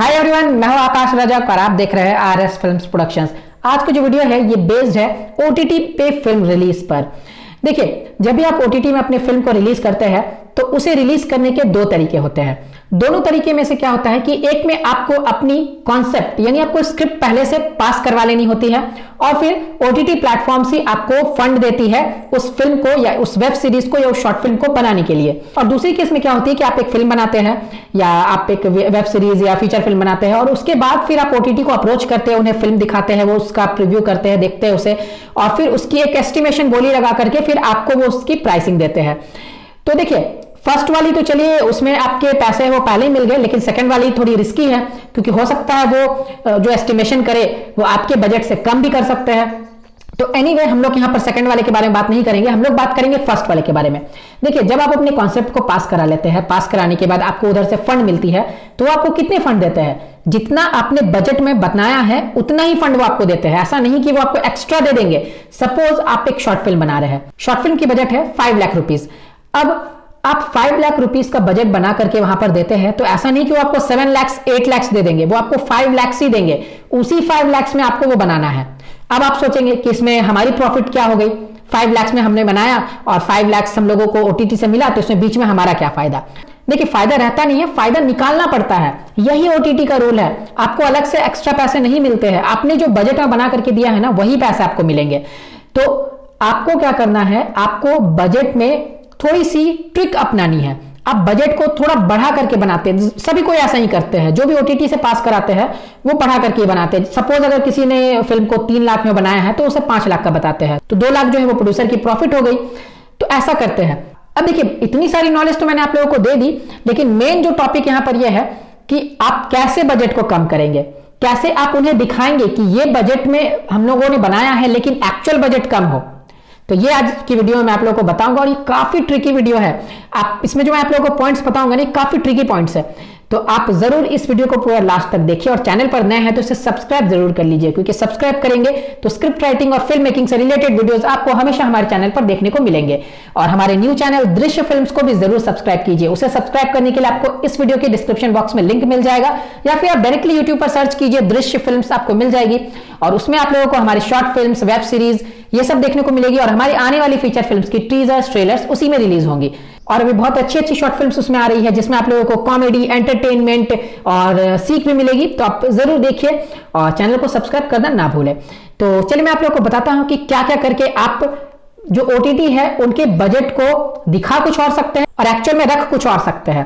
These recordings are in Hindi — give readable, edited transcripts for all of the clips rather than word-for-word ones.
हाय एवरीवन, मैं हूं आकाश रजक और आप देख रहे हैं आरएस फिल्म्स प्रोडक्शंस। आज की जो वीडियो है ये बेस्ड है ओटीटी पे फिल्म रिलीज पर। देखिए, जब भी आप ओटीटी में अपने फिल्म को रिलीज करते हैं तो उसे रिलीज करने के दो तरीके होते हैं। दोनों तरीके में से क्या होता है कि एक में आपको अपनी कॉन्सेप्ट यानी आपको स्क्रिप्ट पहले से पास करवा लेनी होती है और फिर ओटीटी प्लेटफॉर्म से आपको फंड देती है उस फिल्म को या उस वेब सीरीज को या उस शॉर्ट फिल्म को बनाने के लिए। और दूसरी केस में क्या होती है कि आप एक फिल्म बनाते हैं या आप एक वेब सीरीज या फीचर फिल्म बनाते हैं और उसके बाद फिर आप ओटीटी को अप्रोच करते हैं, उन्हें फिल्म दिखाते हैं, वो उसका प्रीव्यू करते हैं, देखते हैं उसे और फिर उसकी एक एस्टिमेशन बोली लगा करके फिर आपको वो उसकी प्राइसिंग देते हैं। तो देखिए, फर्स्ट वाली तो चलिए उसमें आपके पैसे वो पहले ही मिल गए, लेकिन सेकंड वाली थोड़ी रिस्की है क्योंकि हो सकता है वो जो एस्टिमेशन करे वो आपके बजट से कम भी कर सकते हैं। तो एनीवे, हम लोग यहाँ पर सेकंड वाले के बारे में बात नहीं करेंगे, हम लोग बात करेंगे फर्स्ट वाले के बारे में। देखिए, जब आप अपने कॉन्सेप्ट को पास करा लेते हैं, पास कराने के बाद आपको उधर से फंड मिलती है तो वो आपको कितने फंड देते हैं? जितना आपने बजट में बताया है उतना ही फंड वो आपको देते हैं। ऐसा नहीं कि वो आपको एक्स्ट्रा दे देंगे। सपोज आप एक शॉर्ट फिल्म बना रहे हैं, शॉर्ट फिल्म की बजट है 5 लाख रुपीज। अब आप 5 लाख रुपीस का बजट बना करके वहां पर देते हैं तो ऐसा नहीं कि वो आपको 7 लाख 8 लाख दे देंगे, वो आपको 5 लाख ही देंगे। उसी 5 लाख में आपको वो बनाना है। अब आप सोचेंगे कि इसमें हमारी प्रॉफिट क्या हो गई? 5 लाख में हमने बनाया और 5 लाख हम लोगों को ओटीटी से मिला, तो इसमें बीच में हमारा क्या फायदा? देखिए, फायदा रहता नहीं है, फायदा निकालना पड़ता है। यही ओटीटी का रूल है। आपको अलग से एक्स्ट्रा पैसे नहीं मिलते हैं, आपने जो बजट में बना करके दिया है ना वही पैसे आपको मिलेंगे। तो आपको क्या करना है, आपको बजट में थोड़ी सी ट्रिक अपनानी है। आप बजट को थोड़ा बढ़ा करके बनाते हैं, सभी कोई ऐसा ही करते हैं। जो भी ओटीटी से पास कराते हैं वो बढ़ा करके बनाते हैं। सपोज अगर किसी ने फिल्म को 3 लाख में बनाया है तो उसे 5 लाख का बताते हैं, तो 2 लाख जो है वो प्रोड्यूसर की प्रॉफिट हो गई। तो ऐसा करते हैं। अब देखिए, इतनी सारी नॉलेज तो मैंने आप लोगों को दे दी, लेकिन मेन जो टॉपिक यहां पर यह है कि आप कैसे बजट को कम करेंगे, कैसे आप उन्हें दिखाएंगे कि ये बजट में हम लोगों ने बनाया है लेकिन एक्चुअल बजट कम हो। तो ये आज की वीडियो में मैं आप लोगों को बताऊंगा और ये काफी ट्रिकी वीडियो है। आप इसमें जो मैं आप लोगों को पॉइंट्स बताऊंगा ना, काफी ट्रिकी पॉइंट्स है। तो आप जरूर इस वीडियो को पूरा लास्ट तक देखिए और चैनल पर नए हैं तो इसे सब्सक्राइब जरूर कर लीजिए, क्योंकि सब्सक्राइब करेंगे तो स्क्रिप्ट राइटिंग और फिल्म मेकिंग से रिलेटेड वीडियोस आपको हमेशा हमारे चैनल पर देखने को मिलेंगे। और हमारे न्यू चैनल दृश्य फिल्म्स को भी जरूर सब्सक्राइब कीजिए। उसे सब्सक्राइब करने के लिए आपको इस वीडियो के डिस्क्रिप्शन बॉक्स में लिंक मिल जाएगा या फिर आप डायरेक्टली यूट्यूब पर सर्च कीजिए दृश्य फिल्म्स, आपको मिल जाएगी और उसमें आप लोगों को हमारी शॉर्ट फिल्म्स, वेब सीरीज ये सब देखने को मिलेगी और हमारी आने वाली फीचर फिल्म्स की टीजर्स, ट्रेलर्स उसी में रिलीज होंगी। और अभी बहुत अच्छी अच्छी शॉर्ट फिल्म्स उसमें आ रही है जिसमें आप लोगों को कॉमेडी, एंटरटेनमेंट और सीख भी मिलेगी। तो आप जरूर देखिए और चैनल को सब्सक्राइब करना ना भूलें। तो चलिए मैं आप लोगों को बताता हूं कि क्या क्या करके आप जो ओटीटी है उनके बजट को दिखा कुछ और सकते हैं और एक्चुअल में रख कुछ और सकते हैं।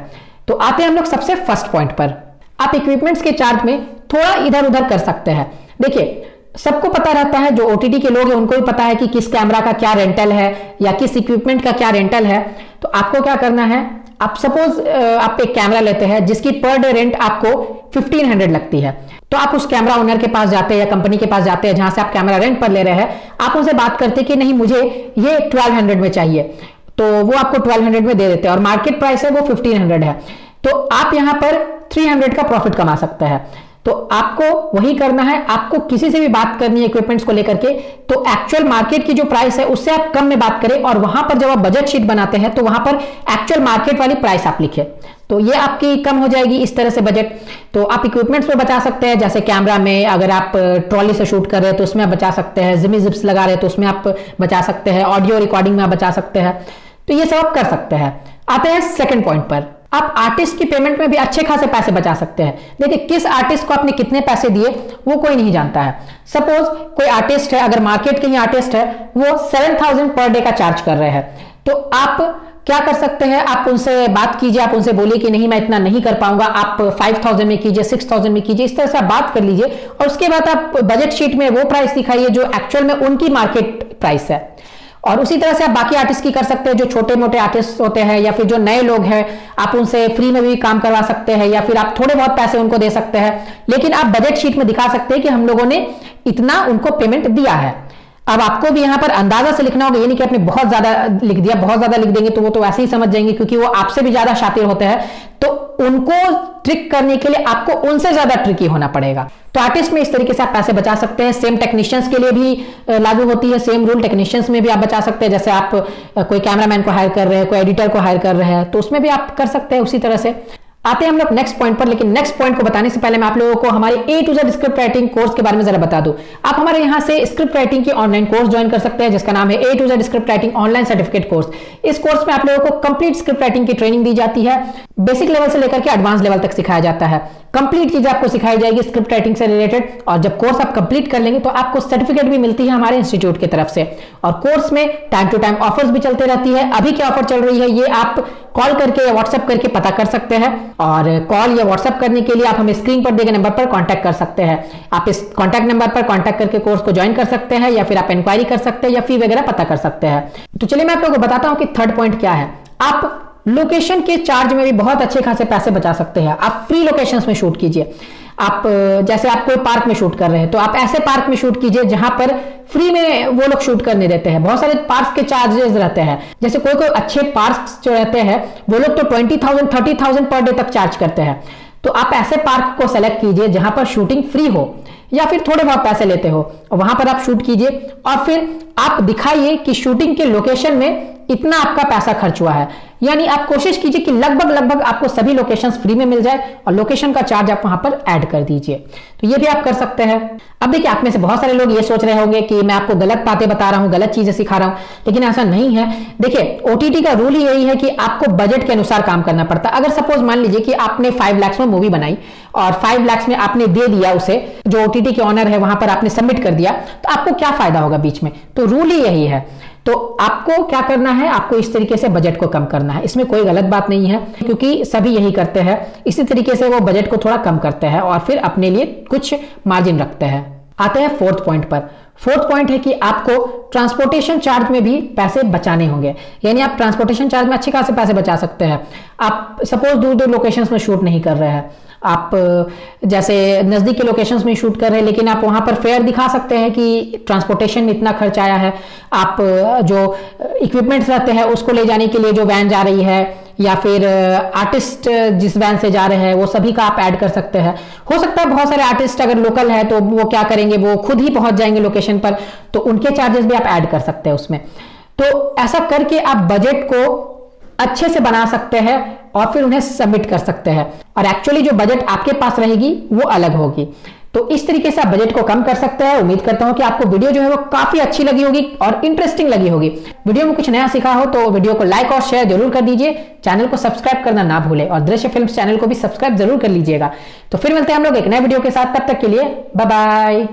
तो आते हैं हम लोग सबसे फर्स्ट पॉइंट पर। आप इक्विपमेंट्स के चार्ज में थोड़ा इधर उधर कर सकते हैं। देखिए, सबको पता रहता है, जो ओटीटी के लोग हैं उनको भी पता है कि किस कैमरा का क्या रेंटल है या किस इक्विपमेंट का क्या रेंटल है। तो आपको क्या करना है, आप सपोज आप एक कैमरा लेते हैं जिसकी पर डे रेंट आपको 1500 लगती है, तो आप उस कैमरा ओनर के पास जाते हैं या कंपनी के पास जाते हैं जहां से आप कैमरा रेंट पर ले रहे हैं। आप उनसे बात करते हैं कि नहीं, मुझे ये 1200 में चाहिए, तो वो आपको 1200 में दे देते हैं और मार्केट प्राइस है वो 1500 है। तो आप यहां पर 300 का प्रॉफिट कमा सकते हैं। तो आपको वही करना है, आपको किसी से भी बात करनी है इक्विपमेंट्स को लेकर के, तो एक्चुअल मार्केट की जो प्राइस है उससे आप कम में बात करें और वहां पर जब आप बजट शीट बनाते हैं तो वहां पर एक्चुअल मार्केट वाली प्राइस आप लिखें, तो ये आपकी कम हो जाएगी इस तरह से बजट। तो आप इक्विपमेंट्स में बचा सकते हैं, जैसे कैमरा में अगर आप ट्रॉली से शूट कर रहे हैं तो उसमें आप बचा सकते हैं, जिमी जिप्स लगा रहे हैं तो उसमें आप बचा सकते हैं, ऑडियो रिकॉर्डिंग में आप बचा सकते हैं। तो ये सब आप कर सकते हैं। आते हैं सेकंड पॉइंट पर। आप आर्टिस्ट की पेमेंट में भी अच्छे खासे पैसे बचा सकते हैं। देखिए, किस आर्टिस्ट को आपने कितने पैसे दिए वो कोई नहीं जानता है। सपोज कोई आर्टिस्ट है, अगर मार्केट के ही आर्टिस्ट है, वो 7000 पर डे का चार्ज कर रहे हैं, तो आप क्या कर सकते हैं, आप उनसे बात कीजिए, आप उनसे बोलिए कि नहीं मैं इतना नहीं कर पाऊंगा, आप 5000 में कीजिए, 6000 में कीजिए। इस तरह से आप बात कर लीजिए और उसके बाद आप बजट शीट में वो प्राइस दिखाइए जो एक्चुअल में उनकी मार्केट प्राइस है। और उसी तरह से आप बाकी आर्टिस्ट की कर सकते हैं, जो छोटे मोटे आर्टिस्ट होते हैं या फिर जो नए लोग हैं, आप उनसे फ्री में भी काम करवा सकते हैं या फिर आप थोड़े बहुत पैसे उनको दे सकते हैं, लेकिन आप बजट शीट में दिखा सकते हैं कि हम लोगों ने इतना उनको पेमेंट दिया है। अब आपको भी यहां पर अंदाजा से लिखना होगा, ये नहीं कि आपने बहुत ज्यादा लिख दिया। बहुत ज्यादा लिख देंगे तो वो तो वैसे ही समझ जाएंगे, क्योंकि वो आपसे भी ज्यादा शातिर होते हैं। तो उनको ट्रिक करने के लिए आपको उनसे ज्यादा ट्रिकी होना पड़ेगा। तो आर्टिस्ट में इस तरीके से आप पैसे बचा सकते हैं। सेम टेक्नीशियंस के लिए भी लागू होती है, सेम रूल टेक्नीशियंस में भी आप बचा सकते हैं। जैसे आप कोई कैमरामैन को हायर कर रहे हैं, कोई एडिटर को हायर कर रहे हैं, तो उसमें भी आप कर सकते हैं उसी तरह से। आते हैं हम लोग नेक्स्ट पॉइंट पर, लेकिन नेक्स्ट पॉइंट को बताने से पहले मैं आप लोगों को हमारे A to Z script writing course के बारे में जरा बता दूं। आप हमारे यहां से स्क्रिप्ट राइटिंग की ऑनलाइन कोर्स ज्वाइन कर सकते हैं जिसका नाम है A to Z script writing online certificate course. इस कोर्स में आप लोगों को कंप्लीट स्क्रिप्ट राइटिंग की ट्रेनिंग दी जाती है, बेसिक लेवल से लेकर के एडवांस लेवल तक सिखाया जाता है। कंप्लीट चीजें आपको सिखाई जाएगी स्क्रिप्ट राइटिंग से रिलेटेड, और जब कोर्स आप कंप्लीट कर लेंगे तो आपको सर्टिफिकेट भी मिलती है हमारे इंस्टीट्यूट की तरफ से। और कोर्स में टाइम टू टाइम ऑफर्स भी चलते रहती है। अभी क्या ऑफर चल रही है ये आप कॉल करके या व्हाट्सएप करके पता कर सकते हैं, और कॉल या व्हाट्सएप करने के लिए आप हमें स्क्रीन पर दिए गए नंबर पर कांटेक्ट कर सकते हैं। आप इस कांटेक्ट नंबर पर कांटेक्ट करके कोर्स को ज्वाइन कर सकते हैं, या फिर आप इंक्वायरी कर सकते हैं या फी वगैरह पता कर सकते हैं। तो चलिए मैं आप लोगों को बताता हूं कि थर्ड पॉइंट क्या है। आप लोकेशन के चार्ज में भी बहुत अच्छे खासे पैसे बचा सकते हैं। आप फ्री लोकेशंस में शूट कीजिए। आप जैसे आप कोई पार्क में शूट कर रहे हैं तो आप ऐसे पार्क में शूट कीजिए जहां पर फ्री में वो लोग शूट करने देते हैं। बहुत सारे पार्क्स के चार्जेस रहते हैं, जैसे कोई कोई अच्छे पार्क्स जो रहते हैं वो लोग तो 20,000 30,000 पर डे तक चार्ज करते हैं। तो आप ऐसे पार्क को सेलेक्ट कीजिए जहां पर शूटिंग फ्री हो या फिर थोड़े बहुत पैसे लेते हो, और वहां पर आप शूट कीजिए और फिर आप दिखाइए कि शूटिंग के लोकेशन में इतना आपका पैसा खर्च हुआ है। यानी आप कोशिश कीजिए कि लगभग आपको सभी लोकेशंस फ्री में मिल जाए और लोकेशन का चार्ज आप वहां पर ऐड कर दीजिए। तो ये भी आप कर सकते हैं। अब देखिए, आप में से बहुत सारे लोग ये सोच रहे होंगे कि मैं आपको गलत बातें बता रहा हूं, गलत चीजें सिखा रहा हूं, लेकिन ऐसा नहीं है। देखिए, ओटीटी का रूल ही यही है कि आपको बजट के अनुसार काम करना पड़ता है। अगर सपोज मान लीजिए कि आपने 5 लाख में मूवी बनाई और 5 लाख में आपने दे दिया उसे, जो ओटीटी के ऑनर है वहां पर आपने सबमिट कर दिया, तो आपको क्या फायदा होगा बीच में? तो रूल ही यही है। तो आपको क्या करना है, आपको इस तरीके से बजट को कम करना है। इसमें कोई गलत बात नहीं है, क्योंकि सभी यही करते हैं। इसी तरीके से वो बजट को थोड़ा कम करते हैं और फिर अपने लिए कुछ मार्जिन रखते हैं। आते हैं फोर्थ पॉइंट पर। फोर्थ पॉइंट है कि आपको ट्रांसपोर्टेशन चार्ज में भी पैसे बचाने होंगे। यानी आप ट्रांसपोर्टेशन चार्ज में अच्छे खासे पैसे बचा सकते हैं। आप सपोज दूर दूर लोकेशंस में शूट नहीं कर रहे हैं, आप जैसे नज़दीक के लोकेशंस में शूट कर रहे हैं, लेकिन आप वहां पर फेयर दिखा सकते हैं कि ट्रांसपोर्टेशन में इतना खर्च आया है। आप जो इक्विपमेंट्स रहते हैं उसको ले जाने के लिए जो वैन जा रही है, या फिर आर्टिस्ट जिस वैन से जा रहे हैं, वो सभी का आप ऐड कर सकते हैं। हो सकता है बहुत सारे आर्टिस्ट अगर लोकल है तो वो क्या करेंगे, वो खुद ही पहुंच जाएंगे लोकेशन पर, तो उनके चार्जेस भी आप ऐड कर सकते हैं उसमें। तो ऐसा करके आप बजट को अच्छे से बना सकते हैं और फिर उन्हें सबमिट कर सकते हैं, और एक्चुअली जो बजट आपके पास रहेगी वो अलग होगी। तो इस तरीके से आप बजट को कम कर सकते हैं। उम्मीद करता हूं कि आपको वीडियो जो है वो काफी अच्छी लगी होगी और इंटरेस्टिंग लगी होगी। वीडियो में कुछ नया सीखा हो तो वीडियो को लाइक और शेयर जरूर कर दीजिए। चैनल को सब्सक्राइब करना ना भूलें, और दृश्य फिल्म्स चैनल को भी सब्सक्राइब जरूर कर लीजिएगा। तो फिर मिलते हैं हम लोग एक नए वीडियो के साथ। तब तक के लिए बाय बाय।